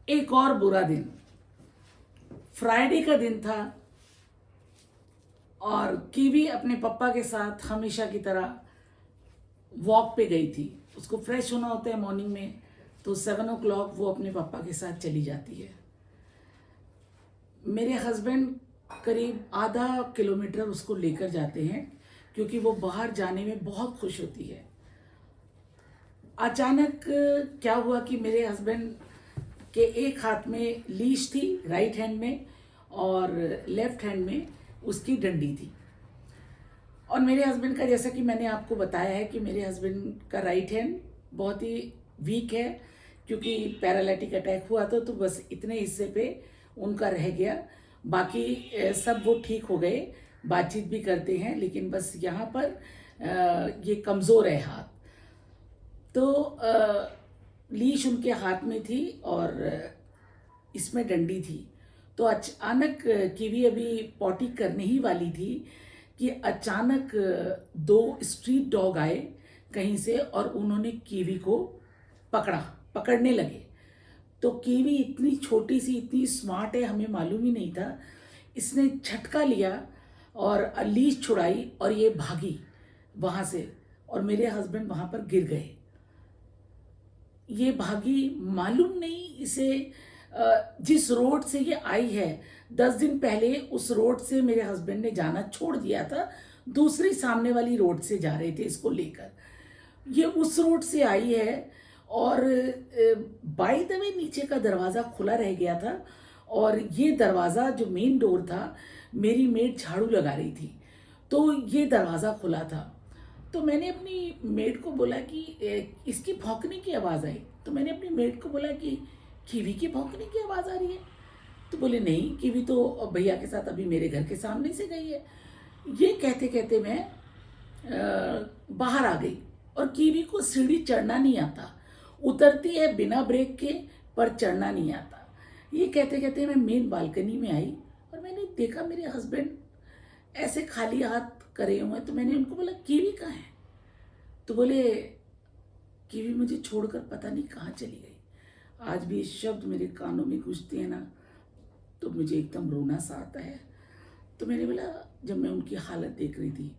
एक और बुरा दिन। फ्राइडे का दिन था और कीवी अपने पापा के साथ हमेशा की तरह वॉक पे गई थी। उसको फ्रेश होना होता है मॉर्निंग में, तो 7 o'clock वो अपने पापा के साथ चली जाती है। मेरे हस्बैंड करीब आधा किलोमीटर उसको लेकर जाते हैं क्योंकि वो बाहर जाने में बहुत खुश होती है। अचानक क्या हुआ कि मेरे हस्बैंड के एक हाथ में लीश थी राइट हैंड में और लेफ्ट हैंड में उसकी डंडी थी। और मेरे हस्बैंड का, जैसा कि मैंने आपको बताया है कि मेरे हस्बैंड का राइट हैंड बहुत ही वीक है क्योंकि पैरालिटिक अटैक हुआ था, तो बस इतने हिस्से पे उनका रह गया। बाकी सब वो ठीक हो गए, बातचीत भी करते हैं, लेकिन बस यहाँ पर ये कमज़ोर है हाथ। तो लीश उनके हाथ में थी और इसमें डंडी थी। तो अचानक कीवी अभी पॉटी करने ही वाली थी कि अचानक दो स्ट्रीट डॉग आए कहीं से और उन्होंने कीवी को पकड़ने लगे। तो कीवी इतनी छोटी सी, इतनी स्मार्ट है, हमें मालूम ही नहीं था। इसने झटका लिया और लीश छुड़ाई और ये भागी वहाँ से, और मेरे हस्बैंड वहाँ पर गिर गए। ये भागी, मालूम नहीं इसे जिस रोड से ये आई है, 10 दिन पहले उस रोड से मेरे हस्बैंड ने जाना छोड़ दिया था, दूसरी सामने वाली रोड से जा रहे थे इसको लेकर। ये उस रोड से आई है और बाय द वे नीचे का दरवाज़ा खुला रह गया था और ये दरवाज़ा जो मेन डोर था, मेरी मेड झाड़ू लगा रही थी, तो ये दरवाज़ा खुला था। तो मैंने अपनी मेड को बोला कि इसकी भौंकने की आवाज़ आई। तो मैंने अपनी मेड को बोला कि कीवी की भौंकने की आवाज़ आ रही है। तो बोले नहीं, कीवी तो भैया के साथ अभी मेरे घर के सामने से गई है। ये कहते कहते मैं बाहर आ गई और कीवी को सीढ़ी चढ़ना नहीं आता, उतरती है बिना ब्रेक के पर चढ़ना नहीं आता। ये कहते कहते मैं मेन बालकनी में आई और मैंने देखा मेरे हस्बैंड ऐसे खाली हाथ करे हुए हैं। तो मैंने उनको बोला कीवी कहाँ है? तो बोले कीवी मुझे छोड़कर पता नहीं कहाँ चली गई। आज भी ये शब्द मेरे कानों में गूंजते हैं ना, तो मुझे एकदम रोना सा आता है। तो मैंने बोला, जब मैं उनकी हालत देख रही थी,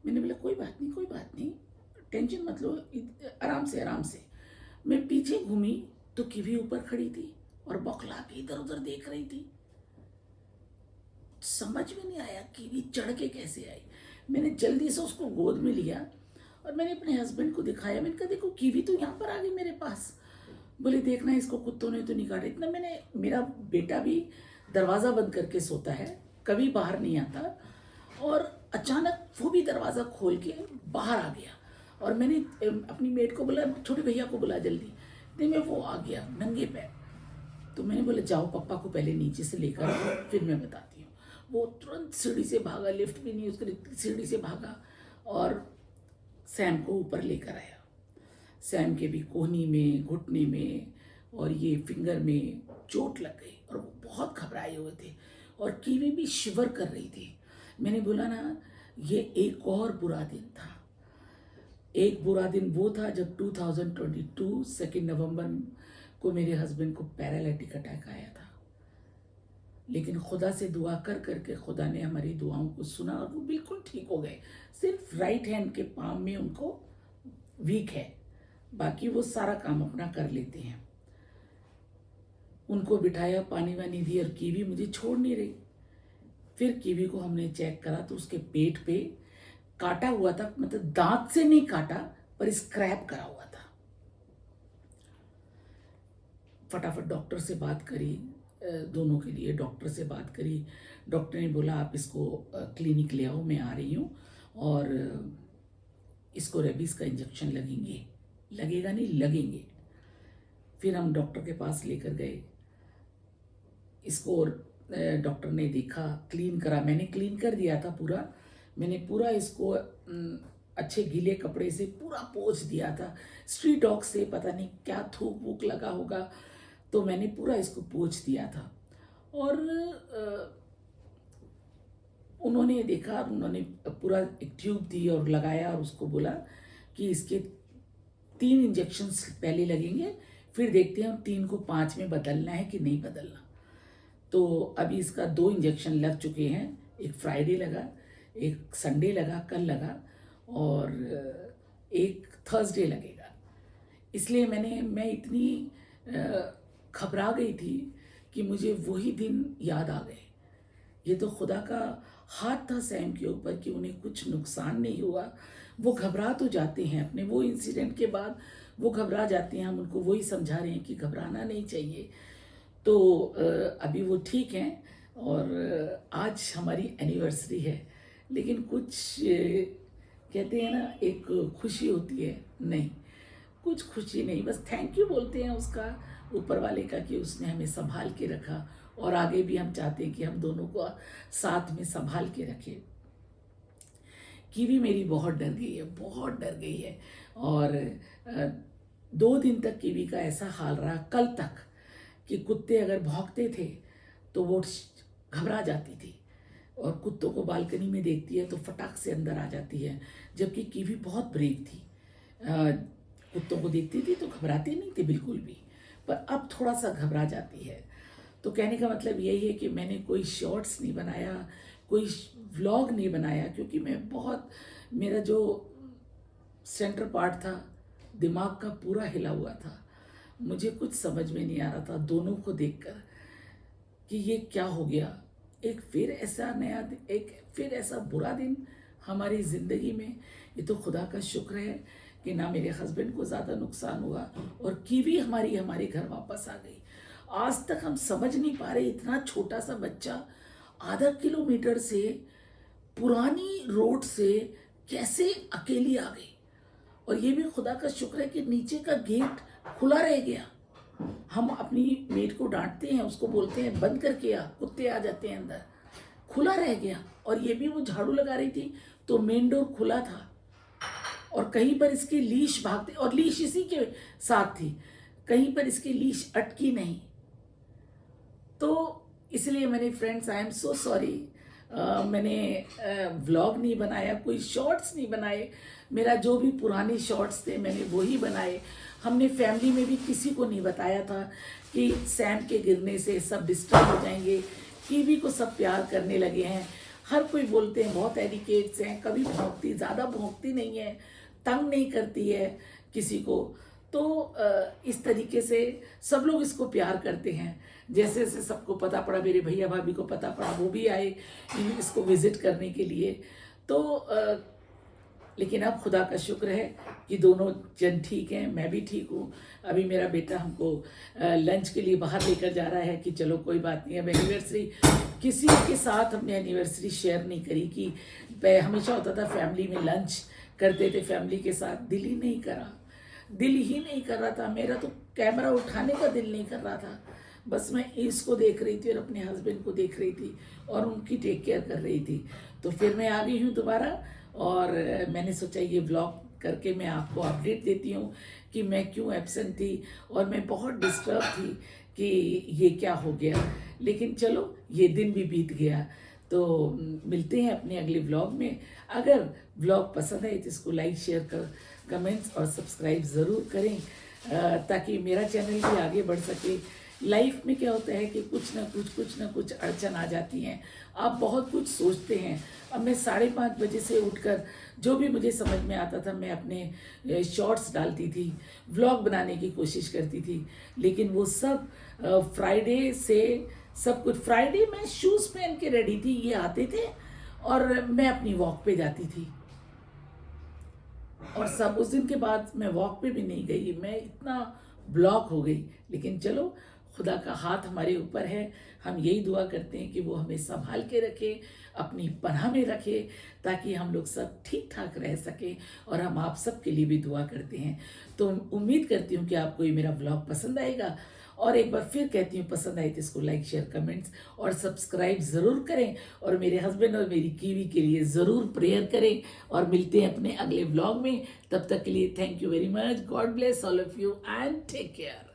मैंने बोला कोई बात नहीं, कोई बात नहीं, टेंशन मत लो, आराम से आराम से। मैं पीछे घूमी तो कीवी ऊपर खड़ी थी और बौखला के इधर उधर देख रही थी। समझ में नहीं आया कीवी चढ़ के कैसे आई। मैंने जल्दी से उसको गोद में लिया और मैंने अपने हस्बैंड को दिखाया। मैंने कहा देखो कीवी तो यहाँ पर आ गई मेरे पास। बोले देखना इसको कुत्तों ने तो नहीं काटा। इतना मैंने, मेरा बेटा भी दरवाज़ा बंद करके सोता है, कभी बाहर नहीं आता, और अचानक वो भी दरवाज़ा खोल के बाहर आ गया। और मैंने अपनी मेड को बोला छोटे भैया को बुला जल्दी। नहीं, मैं वो आ गया नंगे पैर। तो मैंने बोला जाओ पप्पा को पहले नीचे से लेकर आओ, फिर मैं बताती हूँ। वो तुरंत सीढ़ी से भागा, लिफ्ट भी नहीं उसके, सीढ़ी से भागा और सैम को ऊपर लेकर आया। सैम के भी कोहनी में, घुटने में और ये फिंगर में चोट लग गई और वो बहुत घबराए हुए थे और कीवी भी शिवर कर रही थी। मैंने बोला ना, ये एक और बुरा दिन था। एक बुरा दिन वो था जब 2022 2 नवंबर को मेरे हस्बैंड को पैरालिटिक अटैक आया था। लेकिन खुदा से दुआ कर करके खुदा ने हमारी दुआओं को सुना और वो बिल्कुल ठीक हो गए। सिर्फ राइट हैंड के पाम में उनको वीक है, बाकी वो सारा काम अपना कर लेते हैं। उनको बिठाया, पानी वानी दी और कीवी मुझे छोड़ नहीं रही। फिर कीवी को हमने चेक करा तो उसके पेट पे काटा हुआ था, मतलब दांत से नहीं काटा पर स्क्रैप करा हुआ था। फटाफट डॉक्टर से बात करी, दोनों के लिए डॉक्टर से बात करी। डॉक्टर ने बोला आप इसको क्लिनिक ले आओ, मैं आ रही हूँ, और इसको रेबीज़ का इंजेक्शन लगेंगे, लगेगा नहीं लगेंगे। फिर हम डॉक्टर के पास लेकर गए इसको। डॉक्टर ने देखा, क्लीन करा, मैंने क्लीन कर दिया था पूरा। मैंने पूरा इसको अच्छे गीले कपड़े से पूरा पोंछ दिया था। स्ट्रीट डॉग से पता नहीं क्या थूक वूक लगा होगा, तो मैंने पूरा इसको पोंछ दिया था। और उन्होंने देखा, उन्होंने पूरा एक ट्यूब दी और लगाया और उसको बोला कि इसके 3 इंजेक्शंस पहले लगेंगे, फिर देखते हैं हम 3 को 5 में बदलना है कि नहीं बदलना। तो अभी इसका 2 इंजेक्शन लग चुके हैं, एक फ्राइडे लगा, एक संडे लगा, कल लगा, और एक थर्सडे लगेगा। इसलिए मैं इतनी घबरा गई थी कि मुझे वही दिन याद आ गए। ये तो खुदा का हाथ था सैम के ऊपर कि उन्हें कुछ नुकसान नहीं हुआ। वो घबरा तो जाते हैं, अपने वो इंसिडेंट के बाद वो घबरा जाते हैं, हम उनको वही समझा रहे हैं कि घबराना नहीं चाहिए। तो अभी वो ठीक हैं, और आज हमारी एनिवर्सरी है। लेकिन कुछ कहते हैं ना, एक खुशी होती है, नहीं कुछ खुशी नहीं, बस थैंक यू बोलते हैं उसका, ऊपर वाले का, कि उसने हमें संभाल के रखा, और आगे भी हम चाहते हैं कि हम दोनों को साथ में संभाल के रखें। कीवी मेरी बहुत डर गई है, बहुत डर गई है, और 2 दिन तक कीवी का ऐसा हाल रहा, कल तक, कि कुत्ते अगर भौंकते थे तो वो घबरा जाती थी, और कुत्तों को बालकनी में देखती है तो फटाक से अंदर आ जाती है। जबकि कीवी बहुत ब्रेव थी, कुत्तों को देखती थी तो घबराती नहीं थी बिल्कुल भी, पर अब थोड़ा सा घबरा जाती है। तो कहने का मतलब यही है कि मैंने कोई शॉर्ट्स नहीं बनाया, कोई व्लॉग नहीं बनाया, क्योंकि मेरा जो सेंटर पार्ट था दिमाग का पूरा हिला हुआ था। मुझे कुछ समझ में नहीं आ रहा था दोनों को देखकर कि ये क्या हो गया। एक फिर ऐसा बुरा दिन हमारी ज़िंदगी में। ये तो खुदा का शुक्र है कि ना मेरे हस्बैंड को ज़्यादा नुकसान हुआ, और कीवी हमारे घर वापस आ गई। आज तक हम समझ नहीं पा रहे, इतना छोटा सा बच्चा आधा किलोमीटर से पुरानी रोड से कैसे अकेली आ गई। और ये भी खुदा का शुक्र है कि नीचे का गेट खुला रह गया। हम अपनी मेड को डांटते हैं, उसको बोलते हैं बंद करके आ, कुत्ते आ जाते हैं अंदर, खुला रह गया। और ये भी वो झाड़ू लगा रही थी तो मेन डोर खुला था, और कहीं पर इसकी लीश भागते, और लीश इसी के साथ थी, कहीं पर इसकी लीश अटकी नहीं। तो इसलिए मैंने friends, I am so sorry, मैंने व्लॉग नहीं बनाया, कोई शॉर्ट्स नहीं बनाए। मेरा जो भी पुराने शॉर्ट्स थे मैंने वही बनाए। हमने फैमिली में भी किसी को नहीं बताया था कि सैम के गिरने से सब डिस्टर्ब हो जाएंगे। कीवी को सब प्यार करने लगे हैं, हर कोई बोलते हैं बहुत एडिकेट्स हैं, कभी भौंकती, ज़्यादा भौंकती नहीं है, तंग नहीं करती है किसी को। तो इस तरीके से सब लोग इसको प्यार करते हैं। जैसे जैसे सबको पता पड़ा, मेरे भैया भाभी को पता पड़ा, वो भी आए इसको विजिट करने के लिए। तो लेकिन अब खुदा का शुक्र है कि दोनों जन ठीक हैं, मैं भी ठीक हूँ। अभी मेरा बेटा हमको लंच के लिए बाहर लेकर जा रहा है कि चलो कोई बात नहीं। अब एनिवर्सरी किसी के साथ हमने एनिवर्सरी शेयर नहीं करी, कि हमेशा होता था फैमिली में लंच करते थे फैमिली के साथ, दिल ही नहीं कर रहा था। मेरा तो कैमरा उठाने का दिल नहीं कर रहा था, बस मैं इसको देख रही थी और अपने हस्बैंड को देख रही थी और उनकी टेक केयर कर रही थी। तो फिर मैं आ गई हूँ दोबारा, और मैंने सोचा ये व्लॉग करके मैं आपको अपडेट देती हूँ कि मैं क्यों एब्सेंट थी, और मैं बहुत डिस्टर्ब थी कि ये क्या हो गया। लेकिन चलो ये दिन भी बीत गया। तो मिलते हैं अपने अगले व्लॉग में। अगर व्लॉग पसंद आए तो इसको लाइक, शेयर कर, कमेंट्स और सब्सक्राइब ज़रूर करें, ताकि मेरा चैनल भी आगे बढ़ सके। लाइफ में क्या होता है कि कुछ ना कुछ अड़चन आ जाती हैं, आप बहुत कुछ सोचते हैं। अब मैं 5:30 बजे से उठकर जो भी मुझे समझ में आता था मैं अपने शॉर्ट्स डालती थी, व्लॉग बनाने की कोशिश करती थी, लेकिन वो सब फ्राइडे से सब कुछ। फ्राइडे में शूज़ पहन के रेडी थी, ये आते थे और मैं अपनी वॉक पे जाती थी, और सब उस दिन के बाद मैं वॉक पे भी नहीं गई, मैं इतना ब्लॉक हो गई। लेकिन चलो खुदा का हाथ हमारे ऊपर है, हम यही दुआ करते हैं कि वो हमें संभाल के रखे, अपनी पनाह में रखे, ताकि हम लोग सब ठीक ठाक रह सकें। और हम आप सब के लिए भी दुआ करते हैं। तो उम्मीद करती हूँ कि आपको ये मेरा व्लॉग पसंद आएगा, और एक बार फिर कहती हूँ पसंद आए तो इसको लाइक, शेयर, कमेंट्स और सब्सक्राइब ज़रूर करें, और मेरे हस्बैंड और मेरी कीवी के लिए ज़रूर प्रेयर करें। और मिलते हैं अपने अगले व्लॉग में, तब तक के लिए thank you very much. God bless all of you and take care.